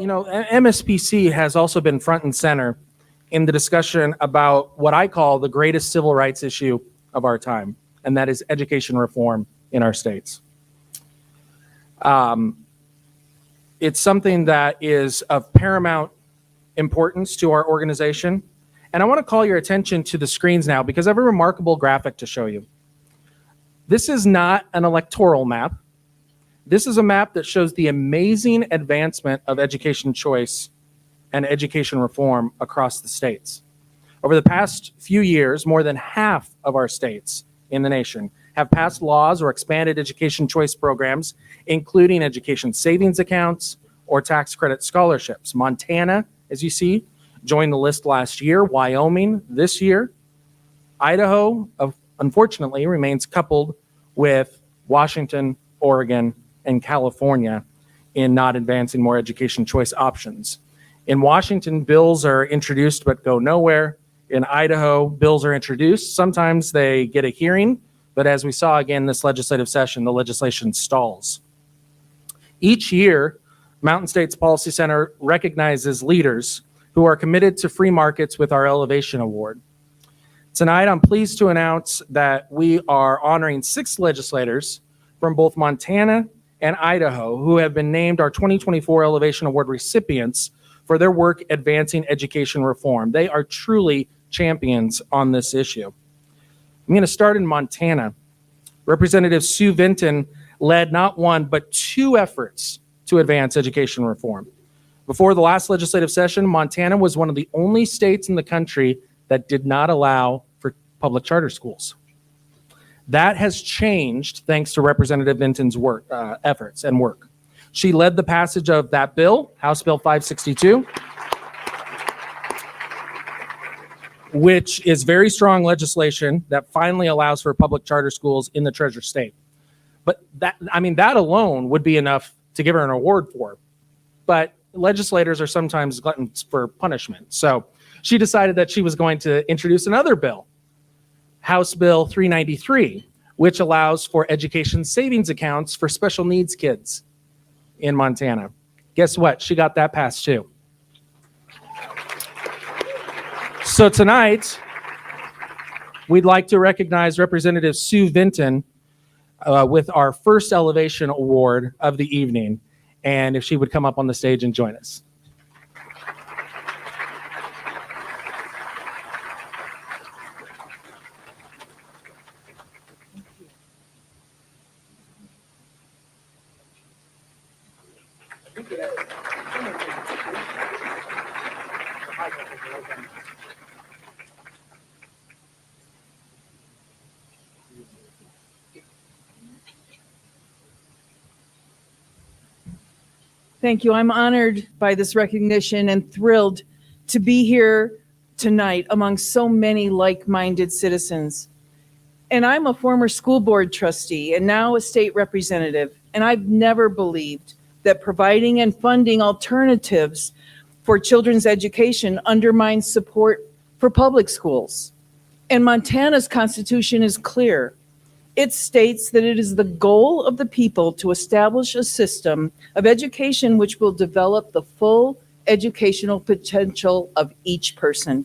MSPC has also been front and center in the discussion about what I call the greatest civil rights issue of our time, and that is education reform in our states. It's something that is of paramount importance to our organization. And I want to call your attention to the screens now because I have a remarkable graphic to show you. This is not an electoral map. This is a map that shows the amazing advancement of education choice and education reform across the states. Over the past few years, more than half of our states in the nation have passed laws or expanded education choice programs, including education savings accounts or tax credit scholarships. Montana, as you see, joined the list last year, Wyoming this year. Idaho, unfortunately, remains coupled with Washington, Oregon, and California in not advancing more education choice options. In Washington, bills are introduced but go nowhere. In Idaho, bills are introduced. Sometimes they get a hearing, but as we saw again this legislative session, the legislation stalls. Each year, Mountain States Policy Center recognizes leaders who are committed to free markets with our Elevation Award. Tonight, I'm pleased to announce that we are honoring 6 legislators from both Montana and Idaho who have been named our 2024 Elevation Award recipients for their work advancing education reform. They are truly champions on this issue. I'm going to start in Montana. Representative Sue Vinton led not one, but 2 efforts to advance education reform. Before the last legislative session, Montana was one of the only states in the country that did not allow for public charter schools. That has changed thanks to Representative Vinton's work, efforts and work. She led the passage of that bill, House Bill 562, which is very strong legislation that finally allows for public charter schools in the Treasure State. But that alone would be enough to give her an award for. But legislators are sometimes gluttons for punishment. So she decided that she was going to introduce another bill, House Bill 393, which allows for education savings accounts for special needs kids in Montana. Guess what? She got that passed too. So tonight, we'd like to recognize Representative Sue Vinton with our first Elevation Award of the evening. And if she would come up on the stage and join us. Thank you. I'm honored by this recognition and thrilled to be here tonight among so many like-minded citizens. And I'm a former school board trustee and now a state representative, and I've never believed that providing and funding alternatives for children's education undermines support for public schools. And Montana's constitution is clear. It states that it is the goal of the people to establish a system of education which will develop the full educational potential of each person.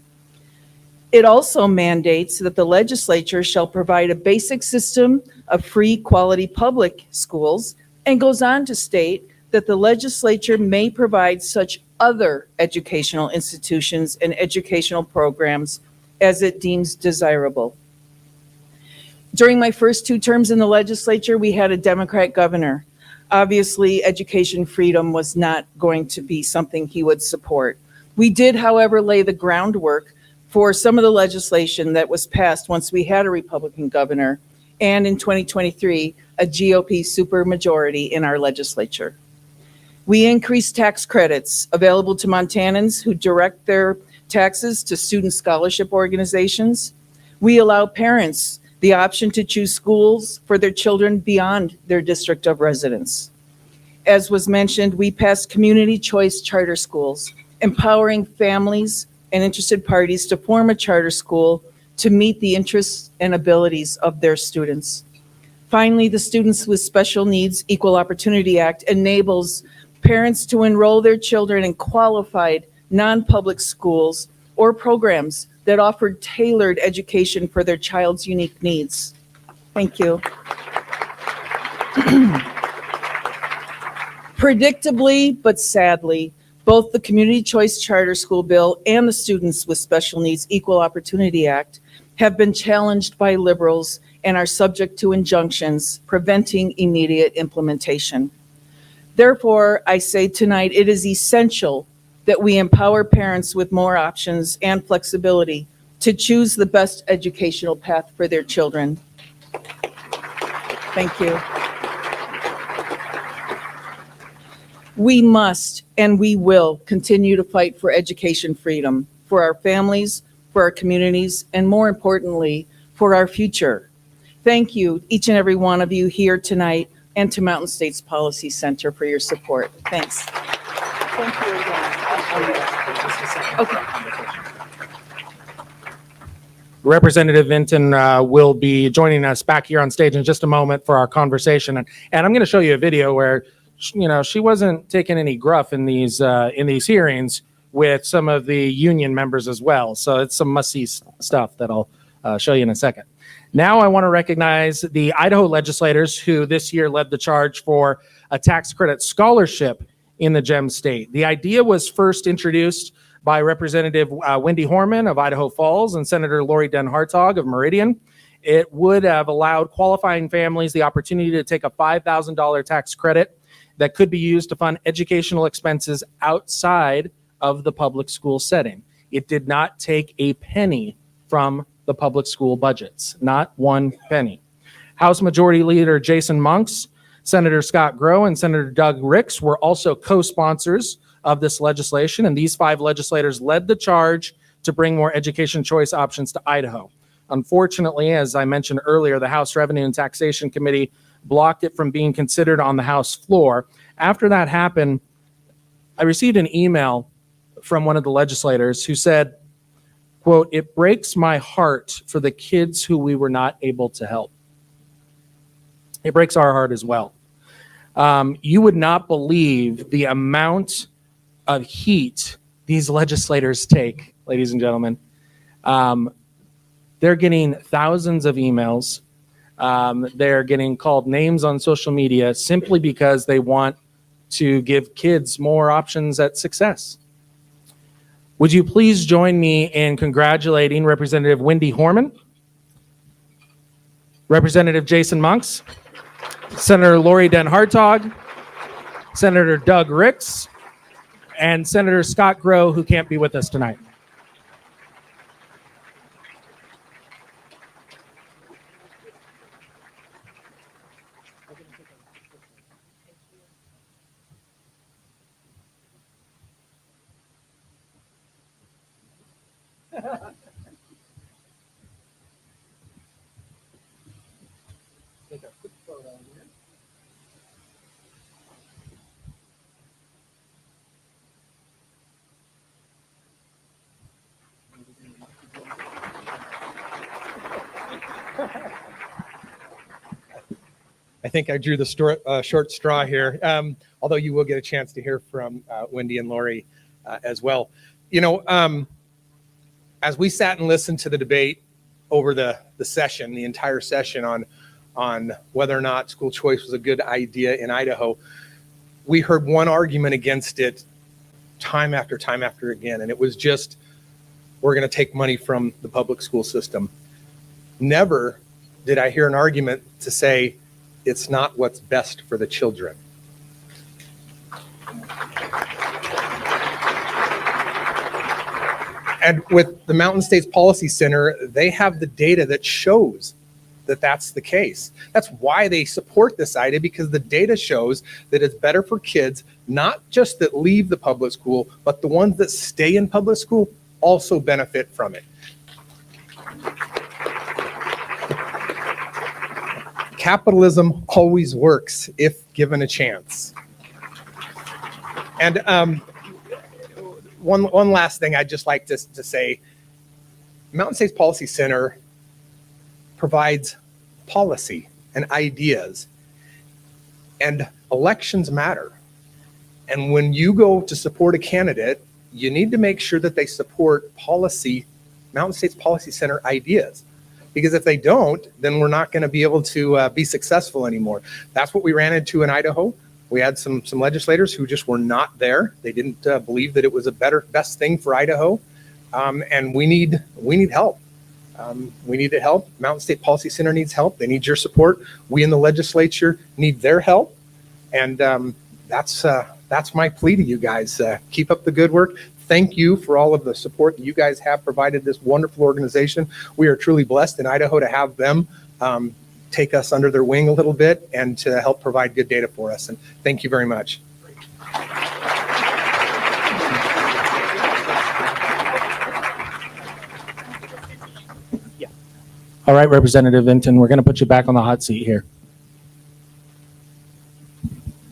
It also mandates that the legislature shall provide a basic system of free, quality public schools, and goes on to state that the legislature may provide such other educational institutions and educational programs as it deems desirable. During my first 2 terms in the legislature, we had a Democrat governor. Obviously, education freedom was not going to be something he would support. We did, however, lay the groundwork for some of the legislation that was passed once we had a Republican governor, and in 2023, a GOP supermajority in our legislature. We increased tax credits available to Montanans who direct their taxes to student scholarship organizations. We allow parents the option to choose schools for their children beyond their district of residence. As was mentioned, we passed community choice charter schools, empowering families and interested parties to form a charter school to meet the interests and abilities of their students. Finally, the Students with Special Needs Equal Opportunity Act enables parents to enroll their children in qualified non-public schools or programs that offered tailored education for their child's unique needs. Thank you. Predictably, but sadly, both the Community Choice Charter School Bill and the Students with Special Needs Equal Opportunity Act have been challenged by liberals and are subject to injunctions preventing immediate implementation. Therefore, I say tonight it is essential that we empower parents with more options and flexibility to choose the best educational path for their children. Thank you. We must and we will continue to fight for education freedom for our families, for our communities, and more importantly, for our future. Thank you, each and every one of you here tonight, and to Mountain States Policy Center for your support. Thanks. Thank you again. Okay. Representative Vinton will be joining us back here on stage in just a moment for our conversation. And I'm going to show you a video where, she wasn't taking any gruff in these hearings with some of the union members as well. So it's some must-see stuff that I'll show you in a second. Now I want to recognize the Idaho legislators who this year led the charge for a tax credit scholarship in the GEM state. The idea was first introduced by Representative Wendy Horman of Idaho Falls and Senator Lori Den Hartog of Meridian. It would have allowed qualifying families the opportunity to take a $5,000 tax credit that could be used to fund educational expenses outside of the public school setting. It did not take a penny from the public school budgets, not one penny. House Majority Leader Jason Monks, Senator Scott Grow, and Senator Doug Ricks were also co-sponsors of this legislation, and these 5 legislators led the charge to bring more education choice options to Idaho. Unfortunately, as I mentioned earlier, the House Revenue and Taxation Committee blocked it from being considered on the House floor. After that happened, I received an email from one of the legislators who said, quote, "It breaks my heart for the kids who we were not able to help." It breaks our heart as well. You would not believe the amount of heat these legislators take, ladies and gentlemen. They're getting thousands of emails. They're getting called names on social media simply because they want to give kids more options at success. Would you please join me in congratulating Representative Wendy Horman, Representative Jason Monks, Senator Lori Den Hartog, Senator Doug Ricks, and Senator Scott Grow, who can't be with us tonight. I think I drew the short straw here, although you will get a chance to hear from Wendy and Lori as well. As we sat and listened to the debate over the session, the entire session on whether or not school choice was a good idea in Idaho, we heard one argument against it time after time after again, and it was just, we're going to take money from the public school system. Never did I hear an argument to say, it's not what's best for the children. And with the Mountain States Policy Center, they have the data that shows that that's the case. That's why they support this idea, because the data shows that it's better for kids, not just that leave the public school, but the ones that stay in public school also benefit from it. Capitalism always works if given a chance. And one last thing I'd just like to say, Mountain States Policy Center provides policy and ideas, and elections matter. And when you go to support a candidate, you need to make sure that they support policy, Mountain States Policy Center ideas. Because if they don't, then we're not going to be able to be successful anymore. That's what we ran into in Idaho. We had some legislators who just were not there. They didn't believe that it was a best thing for Idaho. And we need help. We need help. Mountain State Policy Center needs help. They need your support. We in the legislature need their help. And that's my plea to you guys. Keep up the good work. Thank you for all of the support that you guys have provided this wonderful organization. We are truly blessed in Idaho to have them take us under their wing a little bit and to help provide good data for us. And thank you very much. All right, Representative Vinton, we're going to put you back on the hot seat here.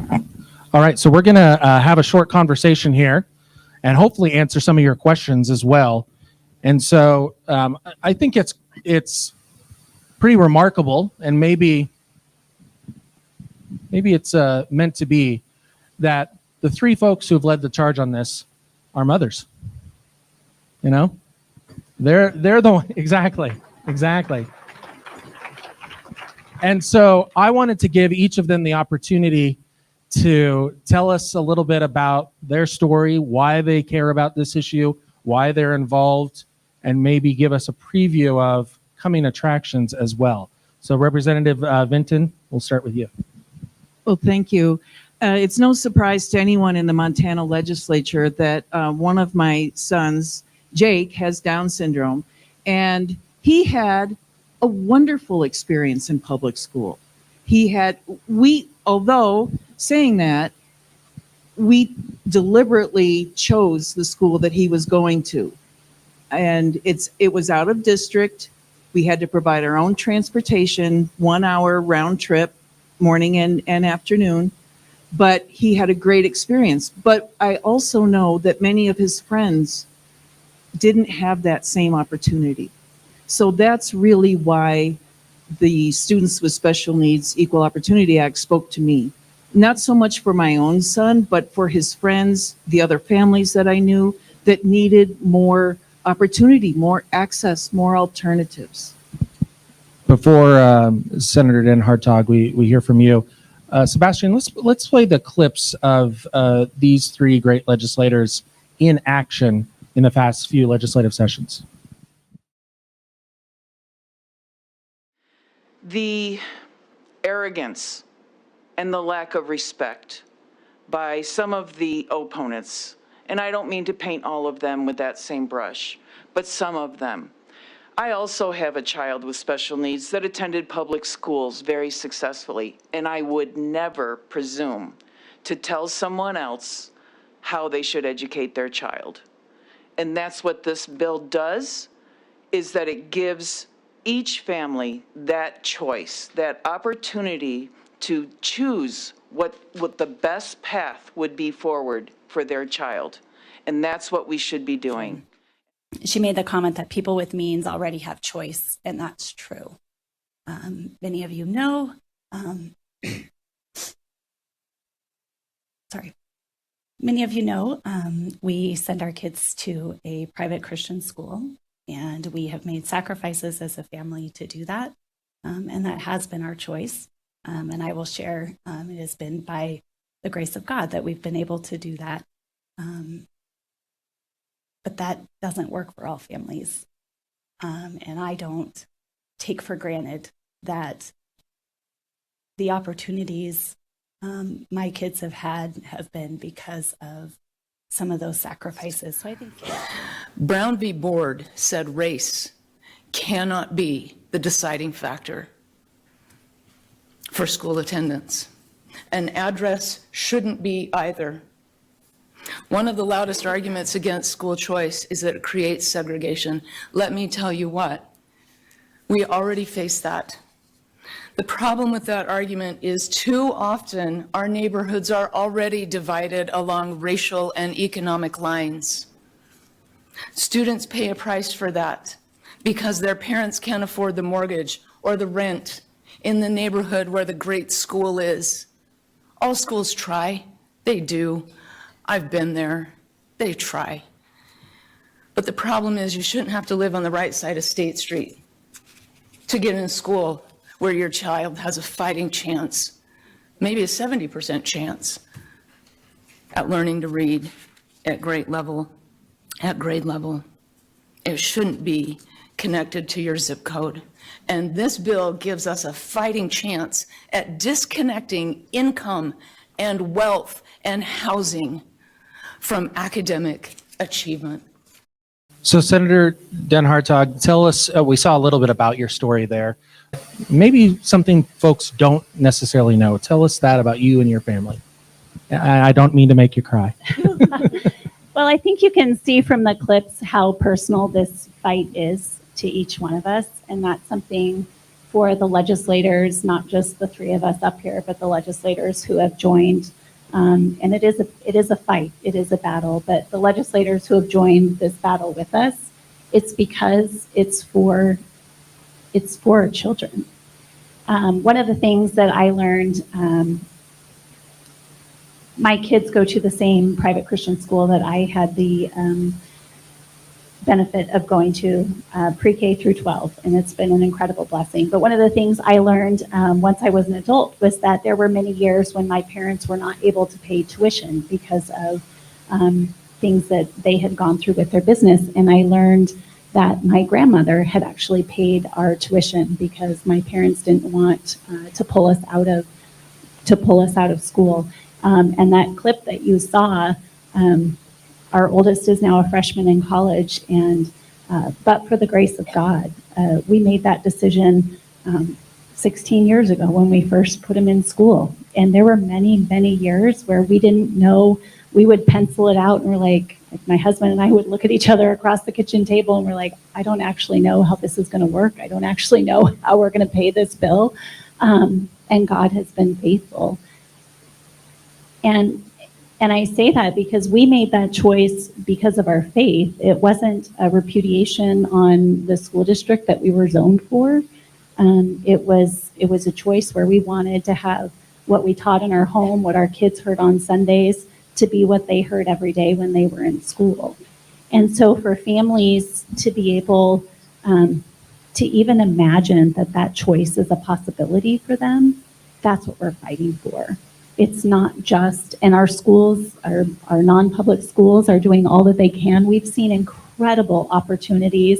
All right, so we're going to have a short conversation here and hopefully answer some of your questions as well. And so I think it's pretty remarkable, and maybe it's meant to be, that the three folks who have led the charge on this are mothers. You know, they're the one. Exactly. And so I wanted to give each of them the opportunity to tell us a little bit about their story, why they care about this issue, why they're involved, and maybe give us a preview of coming attractions as well. So Representative Vinton, we'll start with you. Well, thank you. It's no surprise to anyone in the Montana legislature that one of my sons, Jake, has Down syndrome, and he had a wonderful experience in public school. Although saying that, we deliberately chose the school that he was going to. And it was out of district. We had to provide our own transportation, 1 hour round trip, morning and afternoon. But he had a great experience. But I also know that many of his friends didn't have that same opportunity. So that's really why the Students with Special Needs Equal Opportunity Act spoke to me. Not so much for my own son, but for his friends, the other families that I knew that needed more opportunity, more access, more alternatives. Before Senator Den Hartog, we hear from you. Sebastian, let's play the clips of these three great legislators in action in the past few legislative sessions. The arrogance and the lack of respect by some of the opponents, and I don't mean to paint all of them with that same brush, but some of them. I also have a child with special needs that attended public schools very successfully, and I would never presume to tell someone else how they should educate their child. And that's what this bill does, is that it gives each family that choice, that opportunity to choose what the best path would be forward for their child. And that's what we should be doing. She made the comment that people with means already have choice, and that's true. Many of you know, we send our kids to a private Christian school, and we have made sacrifices as a family to do that, and that has been our choice. And I will share, it has been by the grace of God that we've been able to do that. But that doesn't work for all families. And I don't take for granted that the opportunities my kids have had have been because of some of those sacrifices. So I think Brown v. Board said race cannot be the deciding factor for school attendance. An address shouldn't be either. One of the loudest arguments against school choice is that it creates segregation. Let me tell you what, we already face that. The problem with that argument is too often our neighborhoods are already divided along racial and economic lines. Students pay a price for that because their parents can't afford the mortgage or the rent in the neighborhood where the great school is. All schools try, they do, I've been there. They try. But the problem is you shouldn't have to live on the right side of State Street to get in school where your child has a fighting chance, maybe a 70% chance at learning to read at grade level. It shouldn't be connected to your zip code. And this bill gives us a fighting chance at disconnecting income and wealth and housing from academic achievement. So Senator Den Hartog, tell us, we saw a little bit about your story there. Maybe something folks don't necessarily know. Tell us that about you and your family. I don't mean to make you cry. Well, I think you can see from the clips how personal this fight is to each one of us. And that's something for the legislators, not just the three of us up here, but the legislators who have joined. And it is a fight, it is a battle, but the legislators who have joined this battle with us, it's because it's for our children. One of the things that I learned, my kids go to the same private Christian school that I had the benefit of going to, pre-K through 12, and it's been an incredible blessing. But one of the things I learned once I was an adult was that there were many years when my parents were not able to pay tuition because of things that they had gone through with their business. And I learned that my grandmother had actually paid our tuition because my parents didn't want to pull us out of school. And that clip that you saw, our oldest is now a freshman in college, and but for the grace of God, we made that decision 16 years ago when we first put him in school. And there were many, many years where we didn't know. We would pencil it out, and we're like my husband and I would look at each other across the kitchen table, and we're like, I don't actually know how this is going to work. I don't actually know how we're going to pay this bill. And God has been faithful. And I say that because we made that choice because of our faith. It wasn't a repudiation on the school district that we were zoned for. It was a choice where we wanted to have what we taught in our home, what our kids heard on Sundays, to be what they heard every day when they were in school. And so for families to be able to even imagine that choice is a possibility for them, that's what we're fighting for. It's not just, and our schools, our non-public schools are doing all that they can. We've seen incredible opportunities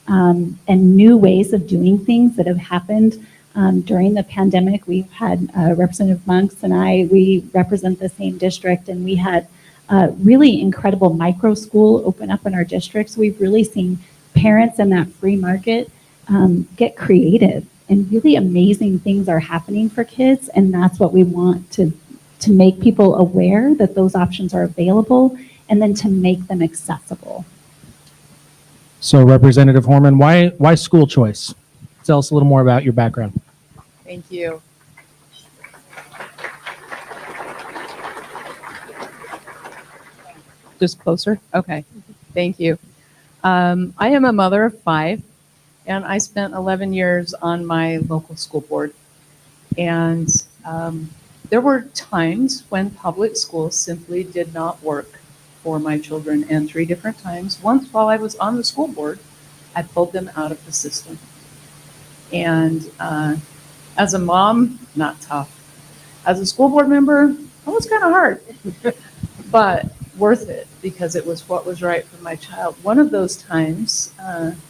and new ways of doing things that have happened during the pandemic. We've had Representative Monks and we represent the same district, and we had really incredible micro school open up in our district. So we've really seen parents in that free market get creative. And really amazing things are happening for kids, and that's what we want to make people aware that those options are available, and then to make them accessible. So Representative Horman, why school choice? Tell us a little more about your background. Thank you. Just closer? Okay. Thank you. I am a mother of 5. And I spent 11 years on my local school board. And there were times when public schools simply did not work for my children. And 3 different times, once while I was on the school board, I pulled them out of the system. And as a mom, not tough. As a school board member, it was kind of hard, but worth it because it was what was right for my child. One of those times,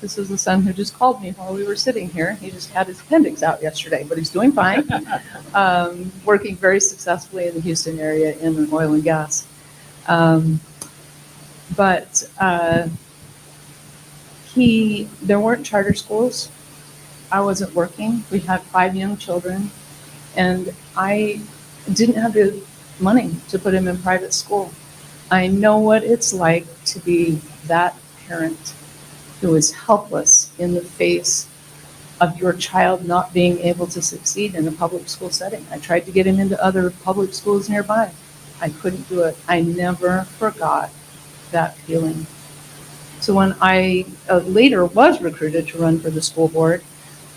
this is the son who just called me while we were sitting here. He just had his appendix out yesterday, but he's doing fine. Working very successfully in the Houston area in oil and gas. But there weren't charter schools. I wasn't working. We had 5 young children, and I didn't have the money to put him in private school. I know what it's like to be that parent who is helpless in the face of your child not being able to succeed in a public school setting. I tried to get him into other public schools nearby. I couldn't do it. I never forgot that feeling. So when I later was recruited to run for the school board,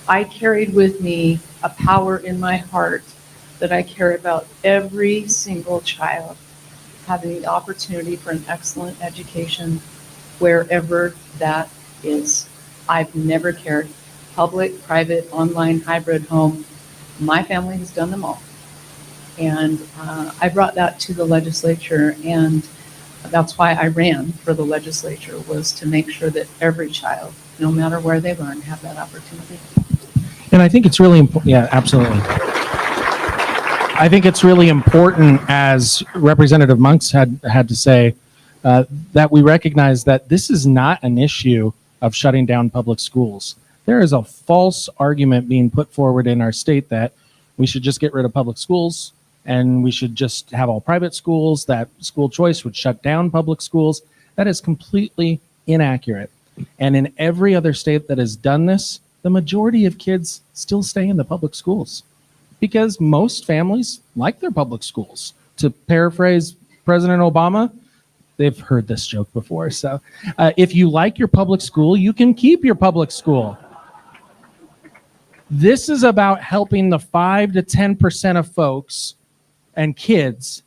I carried with me a power in my heart that I care about every single child. having the opportunity for an excellent education wherever that is. I've never cared, public, private, online, hybrid, home. My family has done them all. And I brought that to the legislature, and that's why I ran for the legislature, was to make sure that every child, no matter where they learn, have that opportunity. And I think it's really important. Yeah, absolutely. I think it's really important, as Representative Monks had to say, that we recognize that this is not an issue of shutting down public schools. There is a false argument being put forward in our state that we should just get rid of public schools and we should just have all private schools, that school choice would shut down public schools. That is completely inaccurate. And in every other state that has done this, the majority of kids still stay in the public schools because most families like their public schools. To paraphrase President Obama, they've heard this joke before. So if you like your public school, you can keep your public school. This is about helping the 5 to 10% of folks and kids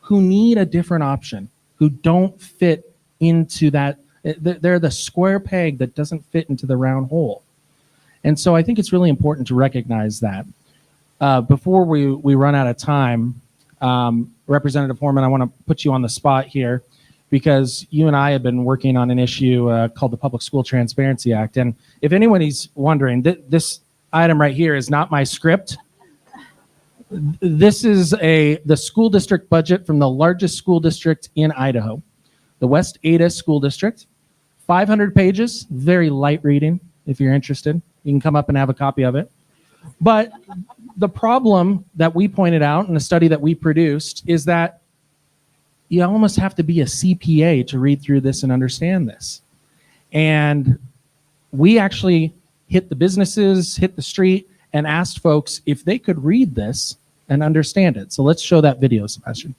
who need a different option, who don't fit into that. They're the square peg that doesn't fit into the round hole. And so I think it's really important to recognize that. Before we run out of time, Representative Horman, I want to put you on the spot here because you and I have been working on an issue called the Public School Transparency Act. And if anybody's wondering, this item right here is not my script. This is the school district budget from the largest school district in Idaho, the West Ada School District. 500 pages, very light reading. If you're interested, you can come up and have a copy of it. But the problem that we pointed out in the study that we produced is that you almost have to be a CPA to read through this and understand this. And we actually hit the businesses, hit the street, and asked folks if they could read this and understand it. So let's show that video, Sebastian.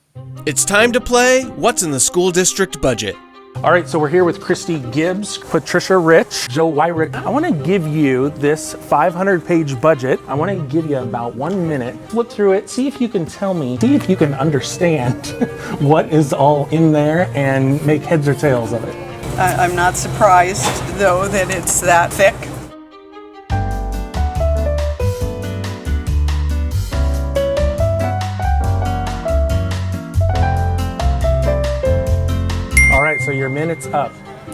It's time to play What's in the School District Budget. All right, so we're here with Christy Gibbs, Patricia Rich, Joe Wyrick. I want to give you this 500-page budget. I want to give you about 1 minute. Flip through it, see if you can tell me, see if you can understand what is all in there and make heads or tails of it. I'm not surprised, though, that it's that thick. All right, so your minute's up.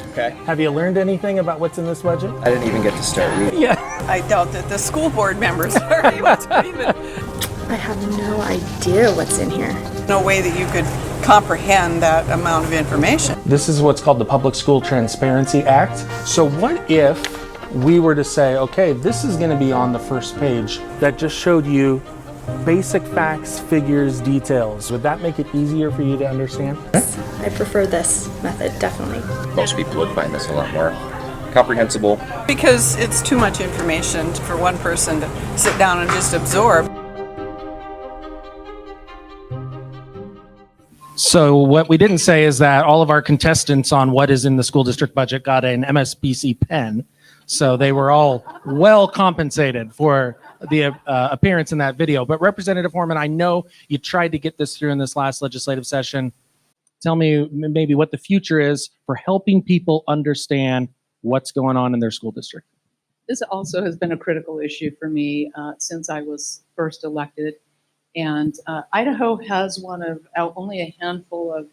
Okay. Have you learned anything about what's in this budget? I didn't even get to start reading. Yeah. I doubt that the school board members are able to even. I have no idea what's in here. No way that you could comprehend that amount of information. This is what's called the Public School Transparency Act. So what if we were to say, okay, this is going to be on the first page that just showed you basic facts, figures, details. Would that make it easier for you to understand? I prefer this method, definitely. Most people would find this a lot more comprehensible. Because it's too much information for one person to sit down and just absorb. So what we didn't say is that all of our contestants on what is in the school district budget got an MSPC pen. So they were all well compensated for the appearance in that video. But Representative Horman, I know you tried to get this through in this last legislative session. Tell me maybe what the future is for helping people understand what's going on in their school district. This also has been a critical issue for me since I was first elected. And Idaho has one of only a handful of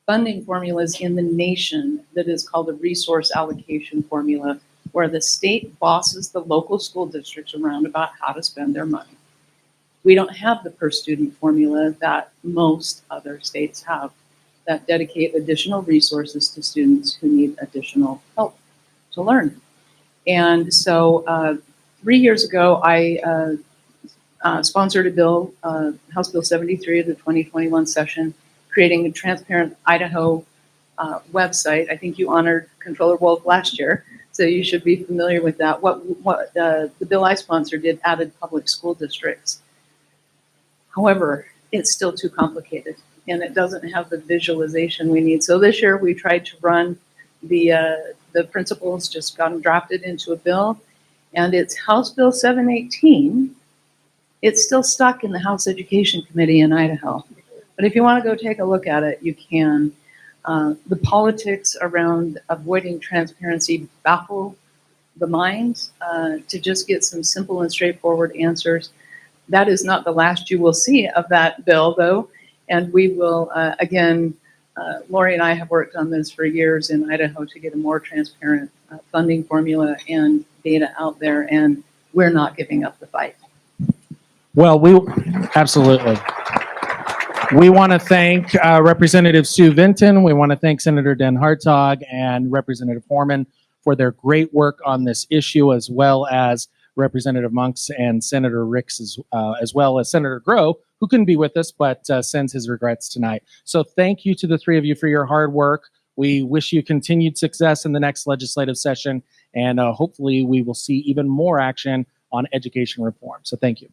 funding formulas in the nation that is called a resource allocation formula, where the state bosses the local school districts around about how to spend their money. We don't have the per student formula that most other states have that dedicate additional resources to students who need additional help to learn. And so 3 years ago, I sponsored a bill, House Bill 73 of the 2021 session, creating a transparent Idaho website. I think you honored Controller Wolf last year, so you should be familiar with that. What the bill I sponsored did added public school districts. However, it's still too complicated, and it doesn't have the visualization we need. So this year we tried to run the principles, just got them drafted into a bill, and it's House Bill 718. It's still stuck in the House Education Committee in Idaho. But if you want to go take a look at it, you can. The politics around avoiding transparency baffle the mind. To just get some simple and straightforward answers. That is not the last you will see of that bill, though. And we will, again, Lori and I have worked on this for years in Idaho to get a more transparent funding formula and data out there, and we're not giving up the fight. Well, absolutely. We want to thank Representative Sue Vinton. We want to thank Senator Den Hartog and Representative Horman for their great work on this issue, as well as Representative Monks and Senator Ricks, as well as Senator Groh, who couldn't be with us, but sends his regrets tonight. So thank you to the three of you for your hard work. We wish you continued success in the next legislative session, and hopefully we will see even more action on education reform. So thank you.